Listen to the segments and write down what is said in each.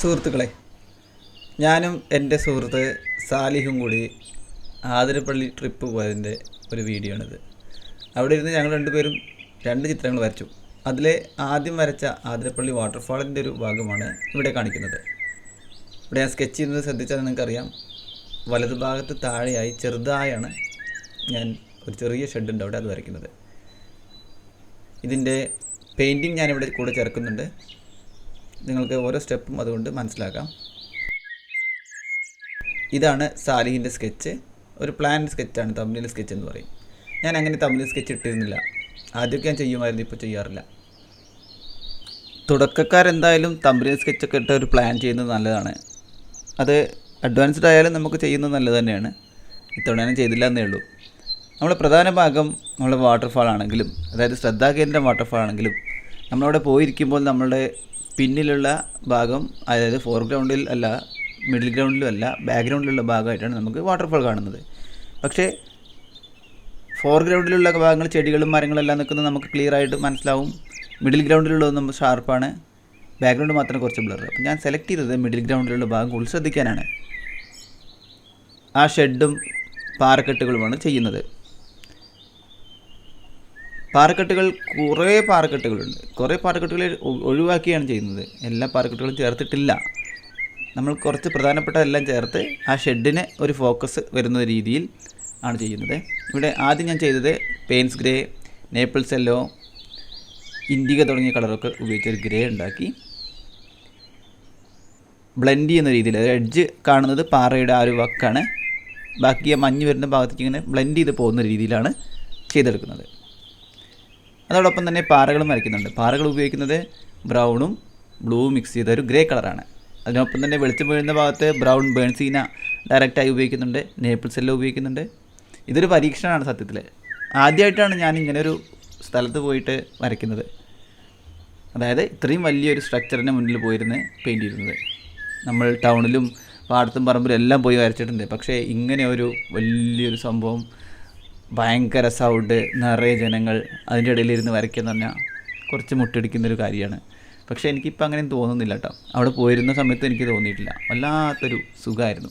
സുഹൃത്തുക്കളെ, ഞാനും എൻ്റെ സുഹൃത്ത് സാലിഹും കൂടി ആതിരപ്പള്ളി ട്രിപ്പ് പോയതിൻ്റെ ഒരു വീഡിയോ ആണിത്. അവിടെ ഇരുന്ന് ഞങ്ങൾ രണ്ടുപേരും രണ്ട് ചിത്രങ്ങൾ വരച്ചു. അതിലെ ആദ്യം വരച്ച ആതിരപ്പള്ളി വാട്ടർഫാളിൻ്റെ ഒരു ഭാഗമാണ് ഇവിടെ കാണിക്കുന്നത്. ഇവിടെ ഞാൻ സ്കെച്ച് ചെയ്യുന്നത് ശ്രദ്ധിച്ചാൽ നിങ്ങൾക്കറിയാം, വലതുഭാഗത്ത് താഴെയായി ചെറുതായാണ് ഞാൻ ഒരു ചെറിയ ഷെഡുണ്ട് അവിടെ അത് വരയ്ക്കുന്നത്. ഇതിൻ്റെ പെയിൻറ്റിങ് ഞാനിവിടെ കൂടെ ചേർക്കുന്നുണ്ട്. നിങ്ങൾക്ക് ഓരോ സ്റ്റെപ്പും അതുകൊണ്ട് മനസ്സിലാക്കാം. ഇതാണ് സാലിഹിൻ്റെ സ്കെച്ച്. ഒരു പ്ലാൻ സ്കെച്ചാണ്, തംബ്നെയിൽ സ്കെച്ച് എന്ന് പറയും. ഞാൻ അങ്ങനെ തംബ്നെയിൽ സ്കെച്ച് ഇട്ടിരുന്നില്ല. ആദ്യമൊക്കെ ഞാൻ ചെയ്യുമായിരുന്നു, ഇപ്പോൾ ചെയ്യാറില്ല. തുടക്കക്കാരെന്തായാലും തംബ്നെയിൽ സ്കെച്ചൊക്കെ ഇട്ട് ഒരു പ്ലാൻ ചെയ്യുന്നത് നല്ലതാണ്. അത് അഡ്വാൻസ്ഡ് ആയാലും നമുക്ക് ചെയ്യുന്നത് നല്ലത് തന്നെയാണ്. ഇത്തവണ ഞാൻ ചെയ്തില്ല എന്നേ ഉള്ളൂ. നമ്മുടെ പ്രധാന ഭാഗം നമ്മുടെ വാട്ടർഫാൾ ആണെങ്കിലും, അതായത് ശ്രദ്ധാകേന്ദ്രം വാട്ടർഫാൾ ആണെങ്കിലും, നമ്മളവിടെ പോയിരിക്കുമ്പോൾ നമ്മളുടെ പിന്നിലുള്ള ഭാഗം, അതായത് ഫോർഗ്രൗണ്ടിൽ അല്ല, മിഡിൽ ഗ്രൗണ്ടിലും അല്ല, ബാക്ക്ഗ്രൗണ്ടിലുള്ള ഭാഗമായിട്ടാണ് നമുക്ക് വാട്ടർഫാൾ കാണുന്നത്. പക്ഷേ ഫോർഗ്രൗണ്ടിലുള്ള ഭാഗങ്ങൾ, ചെടികളും മരങ്ങളെല്ലാം നിൽക്കുന്നത് നമുക്ക് ക്ലിയർ ആയിട്ട് മനസ്സിലാവും. മിഡിൽ ഗ്രൗണ്ടിലുള്ളത് നമ്മൾ ഷാർപ്പാണ്, ബാക്ക്ഗ്രൗണ്ട് മാത്രം കുറച്ച് ബ്ലർ. അപ്പം ഞാൻ സെലക്ട് ചെയ്തത് മിഡിൽ ഗ്രൗണ്ടിലുള്ള ഭാഗം കൂടുതൽ ശ്രദ്ധിക്കാനാണ്. ആ ഷെഡും പാറക്കെട്ടുകളുമാണ് ചെയ്യുന്നത്. പാറക്കെട്ടുകൾ, കുറേ പാറക്കെട്ടുകളുണ്ട്. കുറേ പാറക്കെട്ടുകൾ ഒഴിവാക്കിയാണ് ചെയ്യുന്നത്. എല്ലാ പാറക്കെട്ടുകളും ചേർത്തിട്ടില്ല. നമ്മൾ കുറച്ച് പ്രധാനപ്പെട്ട എല്ലാം ചേർത്ത് ആ ഷെഡിന് ഒരു ഫോക്കസ് വരുന്ന രീതിയിൽ ആണ് ചെയ്യുന്നത്. ഇവിടെ ആദ്യം ഞാൻ ചെയ്തത് പെയിൻസ് ഗ്രേ, നേപ്പിൾസ് യെല്ലോ, ഇൻഡിഗ തുടങ്ങിയ കളറൊക്കെ ഉപയോഗിച്ചൊരു ഗ്രേ ഉണ്ടാക്കി ബ്ലെൻഡ് ചെയ്യുന്ന രീതിയിൽ. എഡ്ജ് കാണുന്നത് പാറയുടെ ആ ഒരു വക്കാണ്. ബാക്കി ആ മഞ്ഞ് വരുന്ന ഭാഗത്തേക്ക് ഇങ്ങനെ ബ്ലെൻഡ് ചെയ്ത് പോകുന്ന രീതിയിലാണ് ചെയ്തെടുക്കുന്നത്. അതോടൊപ്പം തന്നെ പാറകളും വരയ്ക്കുന്നുണ്ട്. പാറകൾ ഉപയോഗിക്കുന്നത് ബ്രൗണും ബ്ലൂവും മിക്സ് ചെയ്ത ഒരു ഗ്രേ കളറാണ്. അതിനൊപ്പം തന്നെ വെളിച്ചം വീഴുന്ന ഭാഗത്ത് ബ്രൗൺ ബേൺസീന ഡയറക്റ്റായി ഉപയോഗിക്കുന്നുണ്ട്, നേപ്പിൾസ് എല്ലാം ഉപയോഗിക്കുന്നുണ്ട്. ഇതൊരു പരീക്ഷണമാണ് സത്യത്തിൽ. ആദ്യമായിട്ടാണ് ഞാൻ ഇങ്ങനെ ഒരു സ്ഥലത്ത് പോയിട്ട് വരയ്ക്കുന്നത്. അതായത് ഇത്രയും വലിയൊരു സ്ട്രക്ചറിൻ്റെ മുന്നിൽ പോയിരുന്ന് പെയിൻറ്റ് ചെയ്യുന്നത്. നമ്മൾ ടൗണിലും പാടത്തും പറമ്പിലും എല്ലാം പോയി വരച്ചിട്ടുണ്ട്. പക്ഷേ ഇങ്ങനെ ഒരു വലിയൊരു സംഭവം, ഭയങ്കര സൗണ്ട്, നിറയെ ജനങ്ങൾ, അതിൻ്റെ ഇടയിലിരുന്ന് വരയ്ക്കുകയെന്ന് പറഞ്ഞാൽ കുറച്ച് മുട്ടിടിക്കുന്നൊരു കാര്യമാണ്. പക്ഷേ എനിക്കിപ്പോൾ അങ്ങനെയും തോന്നുന്നില്ല കേട്ടോ. അവിടെ പോയിരുന്ന സമയത്ത് എനിക്ക് തോന്നിയിട്ടില്ല. വല്ലാത്തൊരു സുഖമായിരുന്നു.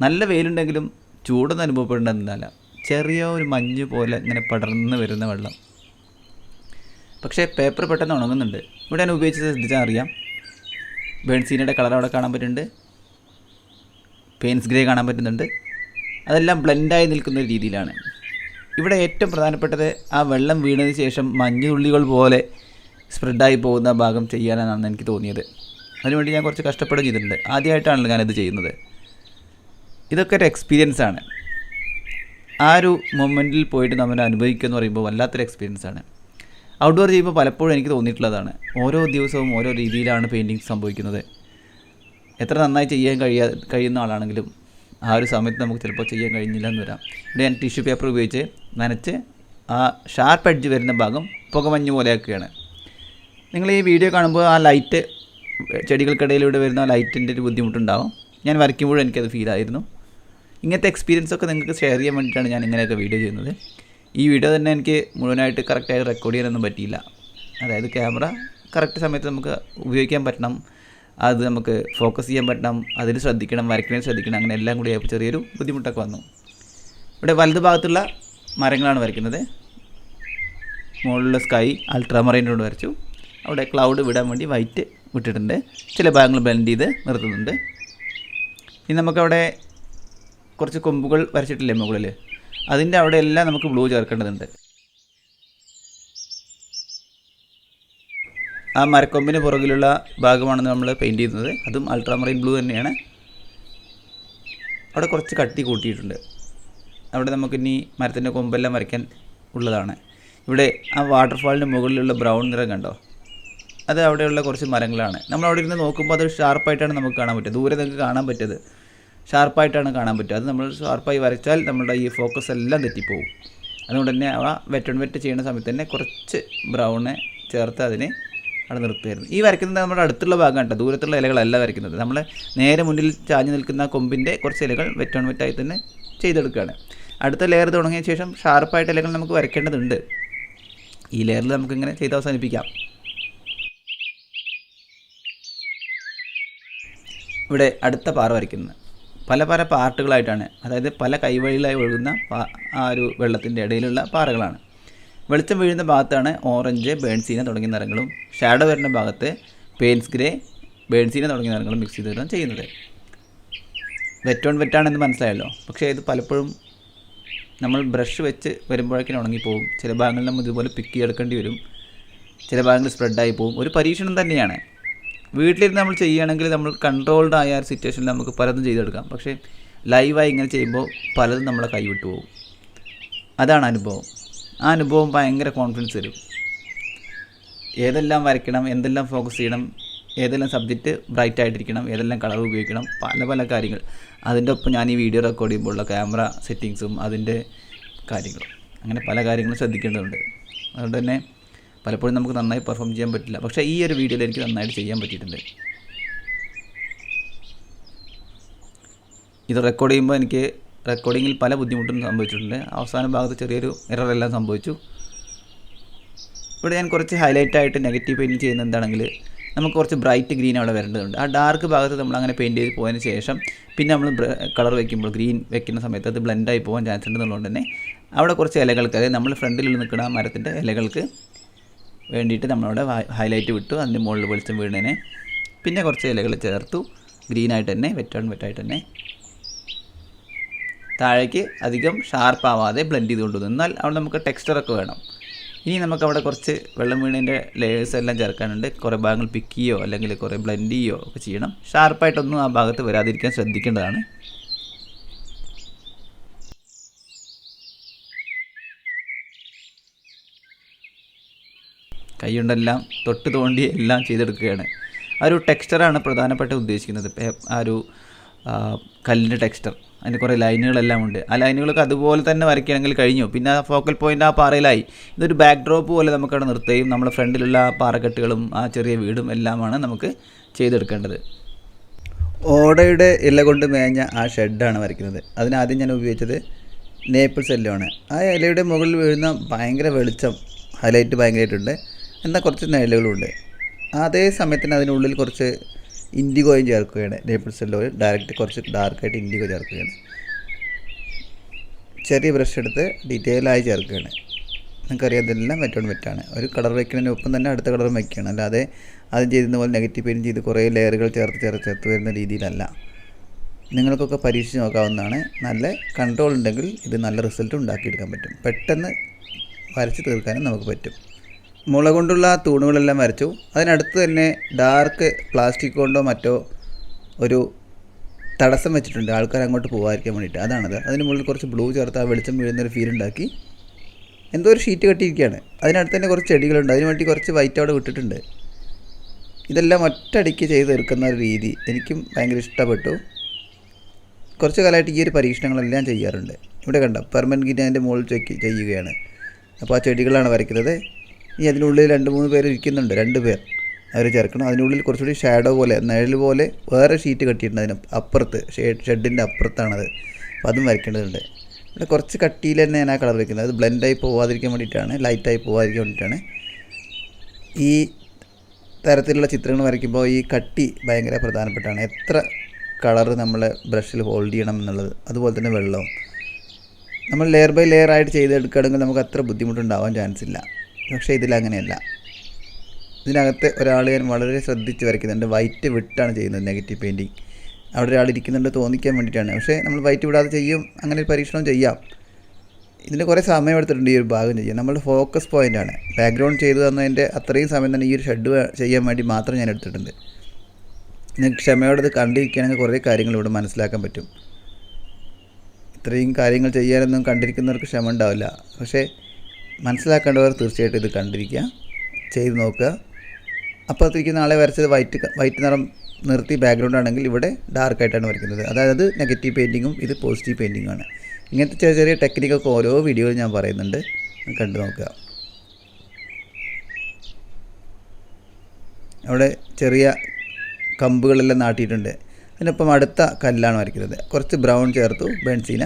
നല്ല വെയിലുണ്ടെങ്കിലും ചൂടൊന്നും അനുഭവപ്പെടേണ്ടതില്ല. ചെറിയ ഒരു മഞ്ഞ് പോലെ ഇങ്ങനെ പടർന്ന് വരുന്ന വെള്ളം. പക്ഷേ പേപ്പർ പെട്ടെന്ന് ഉണങ്ങുന്നുണ്ട്. ഇവിടെ ഞാൻ ഉപയോഗിച്ചത് ശ്രദ്ധിച്ചാൽ അറിയാം. ബേൺസീനയുടെ കളർ അവിടെ കാണാൻ പറ്റുന്നുണ്ട്, പെയിൻസ് ഗ്രേ കാണാൻ പറ്റുന്നുണ്ട്. അതെല്ലാം ബ്ലെൻഡായി നിൽക്കുന്ന രീതിയിലാണ്. ഇവിടെ ഏറ്റവും പ്രധാനപ്പെട്ടത് ആ വെള്ളം വീണതിന് ശേഷം മഞ്ഞുതുള്ളികൾ പോലെ സ്പ്രെഡായി പോകുന്ന ഭാഗം ചെയ്യാനാണെന്ന് എനിക്ക് തോന്നിയത്. അതിനുവേണ്ടി ഞാൻ കുറച്ച് കഷ്ടപ്പെടുകയും ചെയ്തിട്ടുണ്ട്. ആദ്യമായിട്ടാണല്ലോ ഞാനിത് ചെയ്യുന്നത്. ഇതൊക്കെ ഒരു എക്സ്പീരിയൻസ് ആണ്. ആ ഒരു മൊമെൻറ്റിൽ പോയിട്ട് നമ്മൾ അനുഭവിക്കുക എന്ന് പറയുമ്പോൾ വല്ലാത്തൊരു എക്സ്പീരിയൻസ് ആണ്. ഔട്ട്ഡോർ ചെയ്യുമ്പോൾ പലപ്പോഴും എനിക്ക് തോന്നിയിട്ടുള്ളതാണ്, ഓരോ ദിവസവും ഓരോ രീതിയിലാണ് പെയിൻറ്റിങ് സംഭവിക്കുന്നത്. എത്ര നന്നായി ചെയ്യാൻ കഴിയുന്ന ആളാണെങ്കിലും ആ ഒരു സമയത്ത് നമുക്ക് ചിലപ്പോൾ ചെയ്യാൻ കഴിഞ്ഞില്ല എന്ന് വരാം. ഇവിടെ ഞാൻ ടിഷ്യൂ പേപ്പർ ഉപയോഗിച്ച് നനച്ച് ആ ഷാർപ്പ് എഡ്ജ് വരുന്ന ഭാഗം പുകമഞ്ഞ് പോലെയൊക്കെയാണ്. നിങ്ങൾ ഈ വീഡിയോ കാണുമ്പോൾ ആ ലൈറ്റ്, ചെടികൾക്കിടയിലൂടെ വരുന്ന ആ ലൈറ്റിൻ്റെ ഒരു ബുദ്ധിമുട്ടുണ്ടാകും. ഞാൻ വരയ്ക്കുമ്പോഴും എനിക്കത് ഫീലായിരുന്നു. ഇങ്ങനത്തെ എക്സ്പീരിയൻസൊക്കെ നിങ്ങൾക്ക് ഷെയർ ചെയ്യാൻ വേണ്ടിയിട്ടാണ് ഞാൻ ഇങ്ങനെയൊക്കെ വീഡിയോ ചെയ്യുന്നത്. ഈ വീഡിയോ തന്നെ എനിക്ക് മുഴുവനായിട്ട് കറക്റ്റായിട്ട് റെക്കോർഡ് ചെയ്യാനൊന്നും പറ്റിയില്ല. അതായത് ക്യാമറ കറക്റ്റ് സമയത്ത് നമുക്ക് ഉപയോഗിക്കാൻ പറ്റണം, അത് നമുക്ക് ഫോക്കസ് ചെയ്യാൻ പറ്റണം, അതിൽ ശ്രദ്ധിക്കണം, വരയ്ക്കണേ ശ്രദ്ധിക്കണം. അങ്ങനെ എല്ലാം കൂടി ആയപ്പോൾ ചെറിയൊരു ബുദ്ധിമുട്ടൊക്കെ വന്നു. ഇവിടെ വലതു ഭാഗത്തുള്ള മരങ്ങളാണ് വരയ്ക്കുന്നത്. മുകളിലുള്ള സ്കൈ അൾട്രാമറൈൻ കൊണ്ട് വരച്ചു. അവിടെ ക്ലൗഡ് വിടാൻ വേണ്ടി വൈറ്റ് വിട്ടിട്ടുണ്ട്. ചില ഭാഗങ്ങൾ ബ്ലെൻഡ് ചെയ്ത് നിർത്തുന്നുണ്ട്. ഇനി നമുക്കവിടെ കുറച്ച് കൊമ്പുകൾ വരച്ചിട്ടില്ലേ മുകളിൽ, അതിൻ്റെ അവിടെ എല്ലാം നമുക്ക് ബ്ലൂ ചേർക്കേണ്ടതുണ്ട്. ആ മരക്കൊമ്പിന് പുറകിലുള്ള ഭാഗമാണ് നമ്മൾ പെയിൻറ്റ് ചെയ്യുന്നത്. അതും അൾട്രാമറൈൻ ബ്ലൂ തന്നെയാണ്. അവിടെ കുറച്ച് കട്ടി കൂട്ടിയിട്ടുണ്ട്. അവിടെ നമുക്കിനി മരത്തിൻ്റെ കൊമ്പെല്ലാം വരയ്ക്കാൻ ഉള്ളതാണ്. ഇവിടെ ആ വാട്ടർഫാളിൻ്റെ മുകളിലുള്ള ബ്രൗൺ നിറം കണ്ടോ, അത് അവിടെയുള്ള കുറച്ച് മരങ്ങളാണ്. നമ്മളവിടെ ഇരുന്ന് നോക്കുമ്പോൾ അത് ഷാർപ്പായിട്ടാണ് നമുക്ക് കാണാൻ പറ്റുക. ദൂരെ നിങ്ങൾക്ക് കാണാൻ പറ്റിയത് ഷാർപ്പായിട്ടാണ് കാണാൻ പറ്റുക. അത് നമ്മൾ ഷാർപ്പായി വരച്ചാൽ നമ്മുടെ ഈ ഫോക്കസ് എല്ലാം തെറ്റിപ്പോവും. അതുകൊണ്ട് തന്നെ ആ വെറ്റ് ചെയ്യുന്ന സമയത്ത് തന്നെ കുറച്ച് ബ്രൗണ് ചേർത്ത് അതിനെ അവിടെ നിർത്തുമായിരുന്നു. ഈ വരയ്ക്കുന്നത് നമ്മുടെ അടുത്തുള്ള ഭാഗം കേട്ടോ, ദൂരത്തുള്ള ഇലകളല്ല വരയ്ക്കുന്നത്. നമ്മൾ നേരെ മുന്നിൽ ചാഞ്ഞ് നിൽക്കുന്ന കൊമ്പിൻ്റെ കുറച്ച് ഇലകൾ വെറ്റായി തന്നെ ചെയ്തെടുക്കുകയാണ്. അടുത്ത ലെയർ തുടങ്ങിയ ശേഷം ഷാർപ്പായിട്ട് ഇലകൾ നമുക്ക് വരയ്ക്കേണ്ടതുണ്ട്. ഈ ലെയറിൽ നമുക്കിങ്ങനെ ചെയ്ത് അവസാനിപ്പിക്കാം. ഇവിടെ അടുത്ത പാറ വരയ്ക്കുന്നത് പല പല പാർട്ടുകളായിട്ടാണ്, അതായത് പല കൈവഴികളായി ഒഴുകുന്ന ആ ഒരു വെള്ളത്തിൻ്റെ ഇടയിലുള്ള പാറകളാണ്. വെളിച്ചം വീഴുന്ന ഭാഗത്താണ് ഓറഞ്ച്, ബേൺസീന തുടങ്ങിയ നിറങ്ങളും, ഷാഡോ വരുന്ന ഭാഗത്ത് പെയിൻസ് ഗ്രേ, ബേൺസീന തുടങ്ങിയ നിറങ്ങളും മിക്സ് ചെയ്തിട്ടാണ് ചെയ്യുന്നത്. വെറ്റ് ഓൺ വെറ്റാണെന്ന് മനസ്സിലായല്ലോ. പക്ഷേ ഇത് പലപ്പോഴും നമ്മൾ ബ്രഷ് വെച്ച് വരുമ്പോഴേക്കും ഉണങ്ങിപ്പോവും. ചില ഭാഗങ്ങളിൽ നമ്മൾ ഇതുപോലെ പിക്ക് ചെയ്തെടുക്കേണ്ടി വരും, ചില ഭാഗങ്ങളിൽ സ്പ്രെഡായി പോവും. ഒരു പരീക്ഷണം തന്നെയാണ്. വീട്ടിലിരുന്ന് നമ്മൾ ചെയ്യുകയാണെങ്കിൽ നമ്മൾ കൺട്രോൾഡ് ആയ ഒരു സിറ്റുവേഷനിൽ നമുക്ക് പലതും ചെയ്തെടുക്കാം. പക്ഷേ ലൈവായി ഇങ്ങനെ ചെയ്യുമ്പോൾ പലതും നമ്മളെ കൈവിട്ടു പോകും. അതാണ് അനുഭവം. ആ അനുഭവം ഭയങ്കര കോൺഫിഡൻസ് തരും. ഏതെല്ലാം വരയ്ക്കണം, എന്തെല്ലാം ഫോക്കസ് ചെയ്യണം, ഏതെല്ലാം സബ്ജക്റ്റ് ബ്രൈറ്റ് ആയിട്ടിരിക്കണം, ഏതെല്ലാം കളർ ഉപയോഗിക്കണം, പല പല കാര്യങ്ങൾ. അതിൻ്റെ ഒപ്പം ഞാൻ ഈ വീഡിയോ റെക്കോർഡ് ചെയ്യുമ്പോഴുള്ള ക്യാമറ സെറ്റിങ്സും അതിൻ്റെ കാര്യങ്ങളും, അങ്ങനെ പല കാര്യങ്ങളും ശ്രദ്ധിക്കേണ്ടതുണ്ട്. അതുകൊണ്ട് തന്നെ പലപ്പോഴും നമുക്ക് നന്നായി പെർഫോം ചെയ്യാൻ പറ്റില്ല. പക്ഷേ ഈ ഒരു വീഡിയോയിൽ എനിക്ക് നന്നായിട്ട് ചെയ്യാൻ പറ്റിയിട്ടുണ്ട്. ഇത് റെക്കോർഡ് ചെയ്യുമ്പോൾ എനിക്ക് റെക്കോർഡിങ്ങിൽ പല ബുദ്ധിമുട്ടും സംഭവിച്ചിട്ടുണ്ട്. അവസാന ഭാഗത്ത് ചെറിയൊരു എററെല്ലാം സംഭവിച്ചു. ഇവിടെ ഞാൻ കുറച്ച് ഹൈലൈറ്റായിട്ട് നെഗറ്റീവ് പെയിൻറ്റ് ചെയ്യുന്ന എന്താണെങ്കിൽ നമുക്ക് കുറച്ച് ബ്രൈറ്റ് ഗ്രീൻ അവിടെ വരേണ്ടതുണ്ട്. ആ ഡാർക്ക് ഭാഗത്ത് നമ്മൾ അങ്ങനെ പെയിൻറ്റ് ചെയ്ത് പോയതിന് ശേഷം പിന്നെ നമ്മൾ കളർ വയ്ക്കുമ്പോൾ ഗ്രീൻ വെക്കുന്ന സമയത്ത് അത് ബ്ലെൻഡായി പോകാൻ ചാൻസ് ഉണ്ടെന്നുള്ളത് തന്നെ അവിടെ കുറച്ച് ഇലകൾക്ക്, അതായത് നമ്മൾ ഫ്രണ്ടിൽ നിൽക്കുന്ന ആ മരത്തിൻ്റെ ഇലകൾക്ക് വേണ്ടിയിട്ട് നമ്മളവിടെ ഹൈലൈറ്റ് വിട്ടു. അതിൻ്റെ മുകളിൽ വെളിച്ചം വീണേനെ പിന്നെ കുറച്ച് ഇലകൾ ചേർത്തു, ഗ്രീനായിട്ട് തന്നെ, വെറ്റായിട്ട് തന്നെ. താഴേക്ക് അധികം ഷാർപ്പാവാതെ ബ്ലെൻഡ് ചെയ്ത് കൊണ്ടുവന്നു. എന്നാൽ അവിടെ നമുക്ക് ടെക്സ്ചറൊക്കെ വേണം. ഇനി നമുക്കവിടെ കുറച്ച് വെള്ളം വീണിൻ്റെ ലേയേഴ്സ് എല്ലാം ചേർക്കാനുണ്ട്. കുറേ ഭാഗങ്ങൾ പിക്ക് ചെയ്യോ അല്ലെങ്കിൽ കുറേ ബ്ലെൻഡ് ചെയ്യോ ഒക്കെ ചെയ്യണം. ഷാർപ്പായിട്ടൊന്നും ആ ഭാഗത്ത് വരാതിരിക്കാൻ ശ്രദ്ധിക്കേണ്ടതാണ്. കൈകൊണ്ടെല്ലാം തൊട്ട് തോണ്ടി എല്ലാം ചെയ്തെടുക്കുകയാണ്. ആ ഒരു ടെക്സ്ചറാണ് പ്രധാനപ്പെട്ട ഉദ്ദേശിക്കുന്നത്. ആ ഒരു കല്ലിൻ്റെ ടെക്സ്ചർ, അതിന് കുറേ ലൈനുകളെല്ലാം ഉണ്ട്. ആ ലൈനുകളൊക്കെ അതുപോലെ തന്നെ വരയ്ക്കുകയാണെങ്കിൽ കഴിഞ്ഞു. പിന്നെ ആ ഫോക്കൽ പോയിൻ്റ് ആ പാറയിലായി. ഇതൊരു ബാക്ക് ഡ്രോപ്പ് പോലെ നമുക്കവിടെ നിർത്തുകയും നമ്മുടെ ഫ്രണ്ടിലുള്ള ആ പാറക്കെട്ടുകളും ആ ചെറിയ വീടും എല്ലാമാണ് നമുക്ക് ചെയ്തെടുക്കേണ്ടത്. ഓടയുടെ ഇല കൊണ്ട് മേഞ്ഞ ആ ഷെഡാണ് വരയ്ക്കുന്നത്. അതിനാദ്യം ഞാൻ ഉപയോഗിച്ചത് നേപ്പിൾസ് എല്ലുമാണ്. ആ ഇലയുടെ മുകളിൽ വീഴുന്ന ഭയങ്കര വെളിച്ചം ഹൈലൈറ്റ് ഭയങ്കരമായിട്ടുണ്ട്. എന്നാൽ കുറച്ച് നിഴലുകളുണ്ട്. അതേ സമയത്തിന് അതിനുള്ളിൽ കുറച്ച് ഇൻഡിഗോയും ചേർക്കുകയാണ്. നേപ്പിൾസ് എല്ലോ ഡയറക്റ്റ് കുറച്ച് ഡാർക്കായിട്ട് ഇൻഡിഗോ ചേർക്കുകയാണ്. ചെറിയ ബ്രഷ് എടുത്ത് ഡീറ്റെയിലായി ചേർക്കുകയാണ്. നിങ്ങൾക്കറിയാം ഇതെല്ലാം വെറ്റോൺ വെറ്റാണ്. ഒരു കളർ വയ്ക്കുന്നതിന് ഒപ്പം തന്നെ അടുത്ത കളറും വയ്ക്കുകയാണ്. അല്ലാതെ ആദ്യം ചെയ്യുന്ന പോലെ നെഗറ്റീവ് പെയിൻറ്റ് ചെയ്ത് കുറേ ലെയറുകൾ ചേർത്ത് വരുന്ന രീതിയിലല്ല. നിങ്ങൾക്കൊക്കെ പരീക്ഷിച്ച് നോക്കാവുന്നതാണ്. നല്ല കൺട്രോൾ ഉണ്ടെങ്കിൽ ഇത് നല്ല റിസൾട്ട് ഉണ്ടാക്കിയെടുക്കാൻ പറ്റും. പെട്ടെന്ന് വരച്ച് തീർക്കാനും നമുക്ക് പറ്റും. മുള കൊണ്ടുള്ള തൂണുകളെല്ലാം വരച്ചു. അതിനടുത്ത് തന്നെ ഡാർക്ക് പ്ലാസ്റ്റിക് കൊണ്ടോ മറ്റോ ഒരു തടസ്സം വെച്ചിട്ടുണ്ട്, ആൾക്കാർ അങ്ങോട്ട് പോകാതിരിക്കാൻ വേണ്ടിയിട്ട്. അതാണത്. അതിന് മുകളിൽ കുറച്ച് ബ്ലൂ ചേർത്ത് ആ വെളിച്ചം വീഴുന്നൊരു ഫീൽ ഉണ്ടാക്കി. എന്തോ ഒരു ഷീറ്റ് കെട്ടിയിരിക്കുകയാണ്. അതിനടുത്ത് തന്നെ കുറച്ച് ചെടികളുണ്ട്, അതിന് വേണ്ടി കുറച്ച് വൈറ്റ് അവിടെ വിട്ടിട്ടുണ്ട്. ഇതെല്ലാം ഒറ്റയടിക്ക് ചെയ്ത് തീർക്കുന്ന ഒരു രീതി എനിക്കും ഭയങ്കര ഇഷ്ടപ്പെട്ടു. കുറച്ച് കാലമായിട്ട് ഈ ഒരു പരീക്ഷണങ്ങളെല്ലാം ചെയ്യാറുണ്ട്. ഇവിടെ കണ്ട പെർമനൻറ്റ് ഗിരി അതിൻ്റെ മുകളിൽ ചെയ്യുകയാണ്. അപ്പോൾ ആ ചെടികളാണ് വരയ്ക്കുന്നത്. ഇനി അതിനുള്ളിൽ 2-3 പേര് ഇരിക്കുന്നുണ്ട്, 2 പേർ അവർ ചേർക്കണം. അതിനുള്ളിൽ കുറച്ചുകൂടി ഷാഡോ പോലെ, നിഴൽ പോലെ വേറെ ഷീറ്റ് കെട്ടിയിട്ടുണ്ട്. അതിന് അപ്പുറത്ത് ഷെഡിൻ്റെ അപ്പുറത്താണത്. അപ്പോൾ അതും വരയ്ക്കേണ്ടതുണ്ട്. ഇവിടെ കുറച്ച് കട്ടിയിൽ തന്നെ ഞാൻ ആ കളർ വയ്ക്കുന്നത്. അത് ബ്ലെൻഡായി പോകാതിരിക്കാൻ വേണ്ടിയിട്ടാണ്, ലൈറ്റായി പോകാതിരിക്കാൻ വേണ്ടിയിട്ടാണ്. ഈ തരത്തിലുള്ള ചിത്രങ്ങൾ വരയ്ക്കുമ്പോൾ ഈ കട്ടി ഭയങ്കര പ്രധാനപ്പെട്ടാണ്. എത്ര കളർ നമ്മൾ ബ്രഷിൽ ഹോൾഡ് ചെയ്യണം എന്നുള്ളത്. അതുപോലെ തന്നെ വെള്ളവും നമ്മൾ ലെയർ ബൈ ലെയർ ആയിട്ട് ചെയ്തെടുക്കുകയാണെങ്കിൽ നമുക്ക് അത്ര ബുദ്ധിമുട്ടുണ്ടാവാൻ ചാൻസ് ഇല്ല. പക്ഷേ ഇതിലങ്ങനെയല്ല. ഇതിനകത്ത് ഒരാൾ ഞാൻ വളരെ ശ്രദ്ധിച്ച് വരയ്ക്കുന്നുണ്ട്. വൈറ്റ് വിട്ടാണ് ചെയ്യുന്നത് നെഗറ്റീവ് പെയിൻറ്റിങ്. അവിടെ ഒരാൾ ഇരിക്കുന്നുണ്ട് തോന്നിക്കാൻ വേണ്ടിയിട്ടാണ്. പക്ഷേ നമ്മൾ വൈറ്റ് വിടാതെ ചെയ്യും. അങ്ങനെ ഒരു പരീക്ഷണം ചെയ്യാം. ഇതിന് കുറേ സമയം എടുത്തിട്ടുണ്ട് ഈ ഒരു ഭാഗം ചെയ്യാൻ. നമ്മുടെ ഫോക്കസ് പോയിൻ്റാണ്. ബാക്ക്ഗ്രൗണ്ട് ചെയ്തു തന്നതിൻ്റെ അത്രയും സമയം തന്നെ ഈ ഒരു ഷെഡ് ചെയ്യാൻ വേണ്ടി മാത്രം ഞാൻ എടുത്തിട്ടുണ്ട്. നിങ്ങൾക്ക് ക്ഷമയോടെ ഇത് കണ്ടിരിക്കുകയാണെങ്കിൽ കുറേ കാര്യങ്ങൾ ഇവിടെ മനസ്സിലാക്കാൻ പറ്റും. ഇത്രയും കാര്യങ്ങൾ ചെയ്യാനൊന്നും കണ്ടിരിക്കുന്നവർക്ക് ക്ഷമ ഉണ്ടാവില്ല. പക്ഷേ മനസ്സിലാക്കേണ്ടവർ തീർച്ചയായിട്ടും ഇത് കണ്ടിരിക്കുക, ചെയ്ത് നോക്കുക. അപ്പുറത്തിരിക്കുന്ന ആളെ വരച്ചത് വൈറ്റ് നിറം നിർത്തി ബാക്ക്ഗ്രൗണ്ട് ആണെങ്കിൽ ഇവിടെ ഡാർക്കായിട്ടാണ് വരയ്ക്കുന്നത്. അതായത് നെഗറ്റീവ് പെയിൻറ്റിങ്ങും ഇത് പോസിറ്റീവ് പെയിൻറ്റിങ്ങുമാണ്. ഇങ്ങനത്തെ ചെറിയ ചെറിയ ടെക്നിക്കൊക്കെ ഓരോ വീഡിയോയിൽ ഞാൻ പറയുന്നുണ്ട്, കണ്ടു നോക്കുക. അവിടെ ചെറിയ കമ്പുകളെല്ലാം നാട്ടിയിട്ടുണ്ട്. അതിനൊപ്പം അടുത്ത കല്ലാണ് വരയ്ക്കുന്നത്. കുറച്ച് ബ്രൗൺ ചേർത്തു, ബെൻസീന.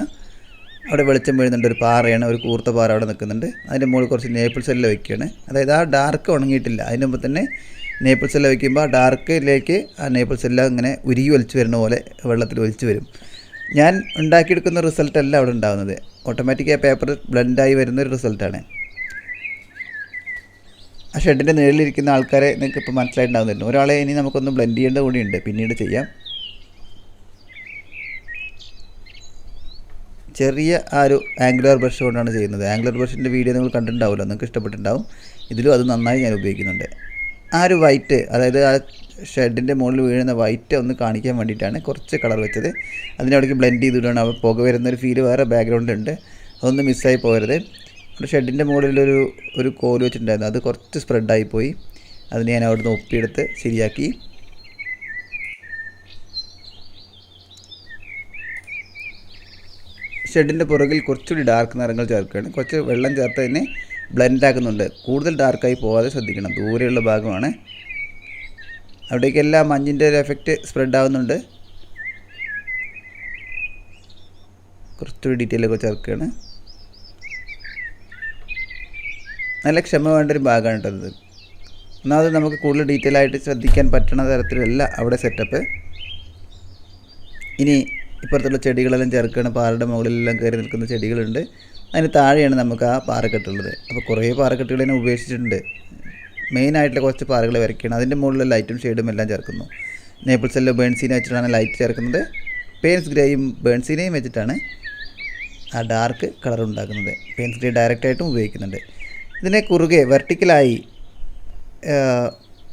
അവിടെ വെളിച്ചം വീഴുന്നുണ്ട്. ഒരു പാറയാണ്, ഒരു കൂർത്ത പാറ അവിടെ നിൽക്കുന്നുണ്ട്. അതിൻ്റെ മുകളിൽ കുറച്ച് നേപ്പിൾസ് എല്ലാം വയ്ക്കുകയാണ്. അതായത് ആ ഡാർക്ക് ഉണങ്ങിയിട്ടില്ല. അതിന് മുമ്പ് തന്നെ നേപ്പിൾസ് എല്ലാം വയ്ക്കുമ്പോൾ ഡാർക്കിലേക്ക് ആ നേപ്പിൾസ് എല്ലാം ഇങ്ങനെ ഉരുകി ഒലിച്ച് വരുന്ന പോലെ വെള്ളത്തിൽ ഒലിച്ച് വരും. ഞാൻ ഉണ്ടാക്കിയെടുക്കുന്ന റിസൾട്ടല്ല അവിടെ ഉണ്ടാകുന്നത്, ഓട്ടോമാറ്റിക്കായി പേപ്പർ ബ്ലെൻഡായി വരുന്നൊരു റിസൾട്ടാണ്. ആ ഷെഡിൻ്റെ നിഴലിലിരിക്കുന്ന ആൾക്കാരെ നിങ്ങൾക്ക് ഇപ്പോൾ മനസ്സിലായിട്ടുണ്ടാകുന്നുണ്ട്. ഒരാളെ ഇനി നമുക്കൊന്ന് ബ്ലെൻഡ് ചെയ്യേണ്ട കൂടിയുണ്ട്, പിന്നീട് ചെയ്യാം. ചെറിയ ആ ഒരു ആംഗുലർ ബ്രഷ് കൊണ്ടാണ് ചെയ്യുന്നത്. ആംഗുലർ ബ്രഷിൻ്റെ വീഡിയോ നിങ്ങൾ കണ്ടിട്ടുണ്ടാവുമല്ലോ, നിങ്ങൾക്ക് ഇഷ്ടപ്പെട്ടിട്ടുണ്ടാവും. ഇതിലും അത് നന്നായി ഞാൻ ഉപയോഗിക്കുന്നുണ്ട്. ആ ഒരു വൈറ്റ്, അതായത് ആ ഷെഡിൻ്റെ മുകളിൽ വീഴുന്ന വൈറ്റ് ഒന്ന് കാണിക്കാൻ വേണ്ടിയിട്ടാണ് കുറച്ച് കളർ വെച്ചത്. അതിനവിടേക്ക് ബ്ലെൻഡ് ചെയ്തിട്ടാണ് അവിടെ പുക വരുന്നൊരു ഫീല് വേറെ ബാക്ക്ഗ്രൗണ്ടിലുണ്ട്, അതൊന്നും മിസ്സായി പോകരുത്. ഒരു ഷെഡിൻ്റെ മുകളിലൊരു കോല് വെച്ചിട്ടുണ്ടായിരുന്നു, അത് കുറച്ച് സ്പ്രെഡായിപ്പോയി. അതിന് ഞാൻ അവിടുന്ന് ഒപ്പിയെടുത്ത് ശരിയാക്കി. ഷെഡിൻ്റെ പുറകിൽ കുറച്ചുകൂടി ഡാർക്ക് നിറങ്ങൾ ചേർക്കുകയാണ്. കുറച്ച് വെള്ളം ചേർത്ത് തന്നെ ബ്ലെൻഡ് ആക്കുന്നുണ്ട്. കൂടുതൽ ഡാർക്കായി പോകാതെ ശ്രദ്ധിക്കണം, ദൂരെയുള്ള ഭാഗമാണ്. അവിടേക്കെല്ലാം മഞ്ഞിൻ്റെ ഒരു എഫക്റ്റ് സ്പ്രെഡ് ആവുന്നുണ്ട്. കുറച്ചുകൂടി ഡീറ്റെയിലൊക്കെ ചേർക്കുകയാണ്. നല്ല ക്ഷമ വേണ്ടൊരു ഭാഗമാണ് കേട്ടത്. ഒന്നാമത് നമുക്ക് കൂടുതൽ ഡീറ്റെയിൽ ആയിട്ട് ശ്രദ്ധിക്കാൻ പറ്റുന്ന തരത്തിലല്ല അവിടെ സെറ്റപ്പ്. ഇനി ഇപ്പുറത്തുള്ള ചെടികളെല്ലാം ചേർക്കുകയാണ്. പാറയുടെ മുകളിലെല്ലാം കയറി നിൽക്കുന്ന ചെടികളുണ്ട്. അതിന് താഴെയാണ് നമുക്ക് ആ പാറക്കെട്ടുള്ളത്. അപ്പോൾ കുറേ പാറക്കെട്ടുകൾ തന്നെ ഉപേക്ഷിച്ചിട്ടുണ്ട്. മെയിനായിട്ടുള്ള കുറച്ച് പാറകൾ വരയ്ക്കുകയാണ്. അതിൻ്റെ മുകളിലുള്ള ലൈറ്റും ഷെയ്ഡും എല്ലാം ചേർക്കുന്നു. നേപ്പിൾസ് എല്ലാം ബേൺസീന വെച്ചിട്ടാണ് ലൈറ്റ് ചേർക്കുന്നത്. പെയിൻസ് ഗ്രേയും ബേൺസീനയും വെച്ചിട്ടാണ് ആ ഡാർക്ക് കളർ ഉണ്ടാക്കുന്നത്. പെയിൻസ് ഗ്രേ ഡയറക്റ്റായിട്ടും ഉപയോഗിക്കുന്നുണ്ട്. ഇതിനെ കുറുകെ വെർട്ടിക്കലായി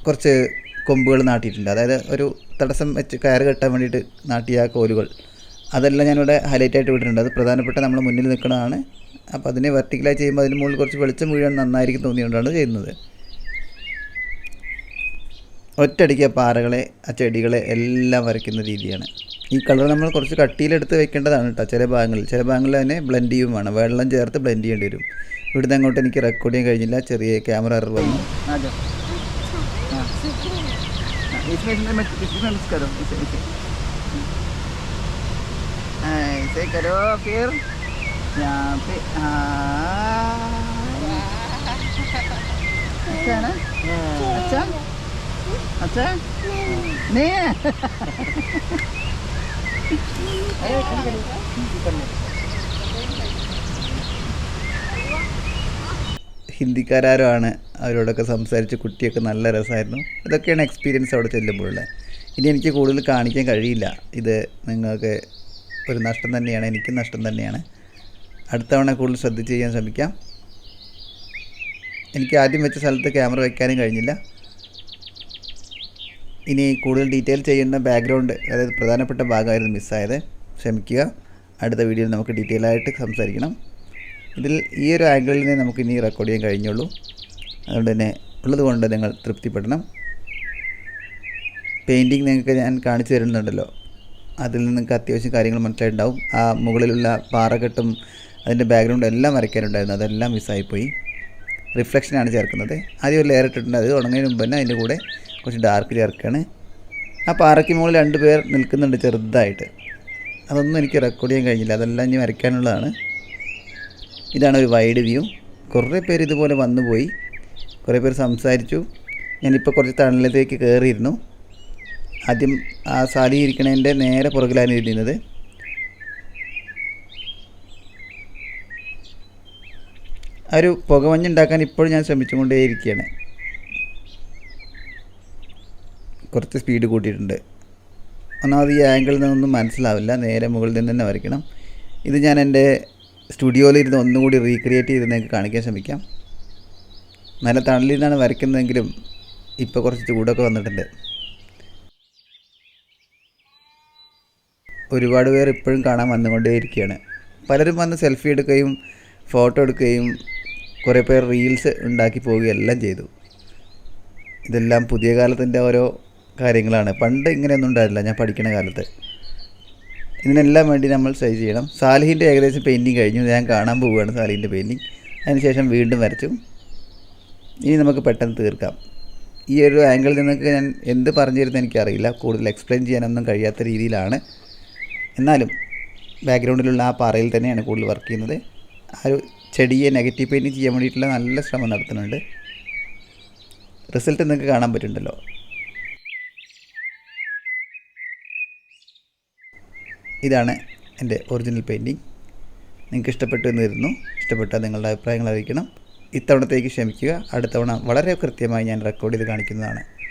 കുറച്ച് കൊമ്പുകൾ നാട്ടിയിട്ടുണ്ട്. അതായത് ഒരു തടസ്സം വെച്ച് കയറ് കെട്ടാൻ വേണ്ടിയിട്ട് നാട്ടിയ കോലുകൾ, അതെല്ലാം ഞാനിവിടെ ഹൈലൈറ്റ് ആയിട്ട് വിട്ടിട്ടുണ്ട്. അത് പ്രധാനപ്പെട്ട നമ്മൾ മുന്നിൽ നിൽക്കുന്നതാണ്. അപ്പോൾ അതിനെ വെർട്ടിക്കലായി ചെയ്യുമ്പോൾ അതിന് മുകളിൽ കുറച്ച് വെളിച്ചം വീഴാൻ നന്നായിരിക്കും തോന്നിയുകൊണ്ടാണ് ചെയ്യുന്നത്. ഒറ്റയടിക്ക് ആ പാറകളെ, ആ ചെടികളെ എല്ലാം വരയ്ക്കുന്ന രീതിയാണ്. ഈ കളർ നമ്മൾ കുറച്ച് കട്ടിയിലെടുത്ത് വെക്കേണ്ടതാണ് കേട്ടോ. ചില ഭാഗങ്ങളിൽ തന്നെ ബ്ലെൻഡ് ചെയ്യും വേണം, വെള്ളം ചേർത്ത് ബ്ലെൻഡ് ചെയ്യേണ്ടി വരും. ഇവിടുന്ന് അങ്ങോട്ട് എനിക്ക് റെക്കോർഡ് ചെയ്യാൻ കഴിഞ്ഞില്ല, ചെറിയ ക്യാമറ എറർ വന്നു. ऐसे करो फिर यहाँ पे, अच्छा है ना? अच्छा अच्छा नहीं है. ഹിന്ദിക്കാരോ ആണ്, അവരോടൊക്കെ സംസാരിച്ച് കുട്ടിയൊക്കെ നല്ല രസമായിരുന്നു. ഇതൊക്കെയാണ് എക്സ്പീരിയൻസ് അവിടെ ചെല്ലുമ്പോഴുള്ളത്. ഇനി എനിക്ക് കൂടുതൽ കാണിക്കാൻ കഴിയില്ല. ഇത് നിങ്ങൾക്ക് ഒരു നഷ്ടം തന്നെയാണ്, എനിക്കും നഷ്ടം തന്നെയാണ്. അടുത്ത തവണ കൂടുതൽ ശ്രദ്ധിച്ച് ചെയ്യാൻ ശ്രമിക്കാം. എനിക്ക് ആദ്യം വെച്ച സ്ഥലത്ത് ക്യാമറ വയ്ക്കാനും കഴിഞ്ഞില്ല. ഇനി കൂടുതൽ ഡീറ്റെയിൽ ചെയ്യുന്ന ബാക്ക്ഗ്രൗണ്ട്, അതായത് പ്രധാനപ്പെട്ട ഭാഗമായിരുന്നു മിസ്സായത്, ക്ഷമിക്കുക. അടുത്ത വീഡിയോയിൽ നമുക്ക് ഡീറ്റെയിൽ ആയിട്ട് സംസാരിക്കണം. ഇതിൽ ഈ ഒരു ആംഗിളിൽ നിന്ന് നമുക്ക് ഇനി റെക്കോർഡ് ചെയ്യാൻ കഴിഞ്ഞുള്ളൂ. അതുകൊണ്ട് തന്നെ ഉള്ളതുകൊണ്ട് നിങ്ങൾ തൃപ്തിപ്പെടണം. പെയിൻറ്റിങ് നിങ്ങൾക്ക് ഞാൻ കാണിച്ചു തരുന്നുണ്ടല്ലോ, അതിൽ നിന്ന് നിങ്ങൾക്ക് അത്യാവശ്യം കാര്യങ്ങൾ മനസ്സിലായിട്ടുണ്ടാവും. ആ മുകളിലുള്ള പാറക്കെട്ടും അതിൻ്റെ ബാക്ക്ഗ്രൗണ്ട് എല്ലാം വരയ്ക്കാനുണ്ടായിരുന്നു, അതെല്ലാം മിസ്സായിപ്പോയി. റിഫ്ലക്ഷനാണ് ചേർക്കുന്നത്. ആദ്യം ഒരു ലെയർ ഇട്ടിട്ടുണ്ട്, അത് ഉണങ്ങുന്നതിന് മുമ്പ് തന്നെ അതിൻ്റെ കൂടെ കുറച്ച് ഡാർക്ക് ചേർക്കുകയാണ്. ആ പാറയ്ക്ക് മുകളിൽ 2 പേർ നിൽക്കുന്നുണ്ട് ചെറുതായിട്ട്. അതൊന്നും എനിക്ക് റെക്കോർഡ് ചെയ്യാൻ കഴിഞ്ഞില്ല, അതെല്ലാം ഇനി വരയ്ക്കാനുള്ളതാണ്. ഇതാണ് ഒരു വൈഡ് വ്യൂ. കുറേ പേര് ഇതുപോലെ വന്നുപോയി, കുറേ പേര് സംസാരിച്ചു. ഞാനിപ്പോൾ കുറച്ച് തണലിലേക്ക് കയറിയിരുന്നു. ആദ്യം ആ സാലി ഇരിക്കണതിൻ്റെ നേരെ പുറകിലാണ് ഇരുന്നത്. ആ ഒരു പുകമഞ്ഞുണ്ടാക്കാൻ ഇപ്പോഴും ഞാൻ ശ്രമിച്ചുകൊണ്ടേയിരിക്കുകയാണ്. കുറച്ച് സ്പീഡ് കൂട്ടിയിട്ടുണ്ട്. ഒന്നാമത് ഈ ആംഗിളിൽ നിന്നൊന്നും മനസ്സിലാവില്ല, നേരെ മുകളിൽ നിന്ന് തന്നെ വരയ്ക്കണം. ഇത് ഞാൻ എൻ്റെ സ്റ്റുഡിയോയിലിരുന്ന് ഒന്നുകൂടി റീക്രിയേറ്റ് ചെയ്ത് നിങ്ങൾക്ക് കാണിക്കാൻ ശ്രമിക്കാം. നല്ല തണലിൽ നിന്നാണ് വരയ്ക്കുന്നതെങ്കിലും ഇപ്പോൾ കുറച്ച് ചൂടൊക്കെ വന്നിട്ടുണ്ട്. ഒരുപാട് പേർ ഇപ്പോഴും കാണാൻ വന്നുകൊണ്ടേയിരിക്കുകയാണ്. പലരും വന്ന് സെൽഫി എടുക്കുകയും ഫോട്ടോ എടുക്കുകയും കുറേ പേർ റീൽസ് ഉണ്ടാക്കി പോവുകയും എല്ലാം ചെയ്തു. ഇതെല്ലാം പുതിയ കാലത്തിൻ്റെ ഓരോ കാര്യങ്ങളാണ്. പണ്ട് ഇങ്ങനെയൊന്നും ഉണ്ടായില്ല ഞാൻ പഠിക്കുന്ന കാലത്ത്. ഇതിനെല്ലാം വേണ്ടി നമ്മൾ ട്രൈ ചെയ്യണം. സാലിഹിൻ്റെ ഏകദേശം പെയിൻറ്റിങ് കഴിഞ്ഞു, ഞാൻ കാണാൻ പോവുകയാണ് സാലിഹിൻ്റെ പെയിൻറ്റിങ്. അതിനുശേഷം വീണ്ടും വരച്ചു. ഇനി നമുക്ക് പെട്ടെന്ന് തീർക്കാം. ഈ ഒരു ആംഗിളിൽ നിങ്ങൾക്ക് ഞാൻ എന്ത് പറഞ്ഞു തരുന്നത് എനിക്കറിയില്ല, കൂടുതൽ എക്സ്പ്ലെയിൻ ചെയ്യാനൊന്നും കഴിയാത്ത രീതിയിലാണ്. എന്നാലും ബാക്ക്ഗ്രൗണ്ടിലുള്ള ആ പാറയിൽ തന്നെയാണ് കൂടുതൽ വർക്ക് ചെയ്യുന്നത്. ആ ഒരു ചെടിയെ നെഗറ്റീവ് പെയിൻറ്റിങ് ചെയ്യാൻ വേണ്ടിയിട്ടുള്ള നല്ല ശ്രമം നടത്തുന്നുണ്ട്. റിസൾട്ട് നിങ്ങൾക്ക് കാണാൻ പറ്റുന്നുണ്ടല്ലോ. ഇതാണ് എൻ്റെ ഒറിജിനൽ പെയിൻറ്റിങ്. നിങ്ങൾക്ക് ഇഷ്ടപ്പെട്ടു എന്ന് കരുതുന്നു. ഇഷ്ടപ്പെട്ടാൽ നിങ്ങളുടെ അഭിപ്രായങ്ങൾ അറിയിക്കണം. ഇത്തവണത്തേക്ക് ക്ഷമിക്കുക. അടുത്ത തവണ വളരെ കൃത്യമായി ഞാൻ റെക്കോർഡ് ചെയ്ത് കാണിക്കുന്നതാണ്.